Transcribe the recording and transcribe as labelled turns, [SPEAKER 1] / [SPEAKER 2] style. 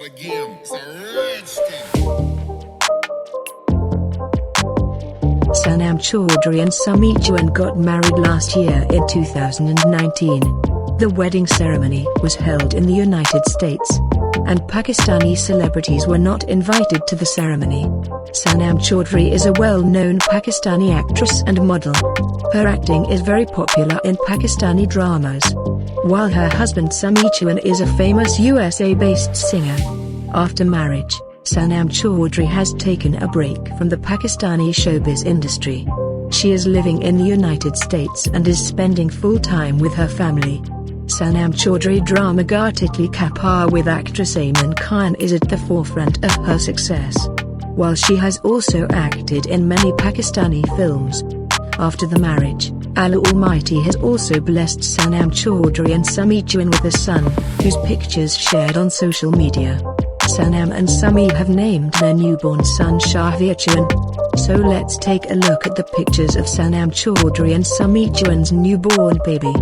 [SPEAKER 1] again. It's a rich thing.
[SPEAKER 2] Sanam Chaudhry and Somee Chohan got married last year in 2019. The wedding ceremony was held in the United States, and Pakistani celebrities were not invited to the ceremony. Sanam Chaudhry is a well-known Pakistani actress and model. Her acting is very popular in Pakistani dramas, while her husband Somee Chohan is a famous USA-based singer. After marriage, Sanam Chaudhry has taken a break from the Pakistani showbiz industry. She is living in the United States and is spending full time with her family. Sanam Chaudhry drama Gartitli Kapar with actress Aiman Khan is at the forefront of her success, while she has also acted in many Pakistani films. After the marriage, Allah Almighty has also blessed Sanam Chaudhry and Somee Chohan with a son, whose pictures shared on social media. Sanam and Somee have named their newborn son Chaudhry Chohan. So let's take a look at the pictures of Sanam Chaudhry and Somee Chohan's newborn baby.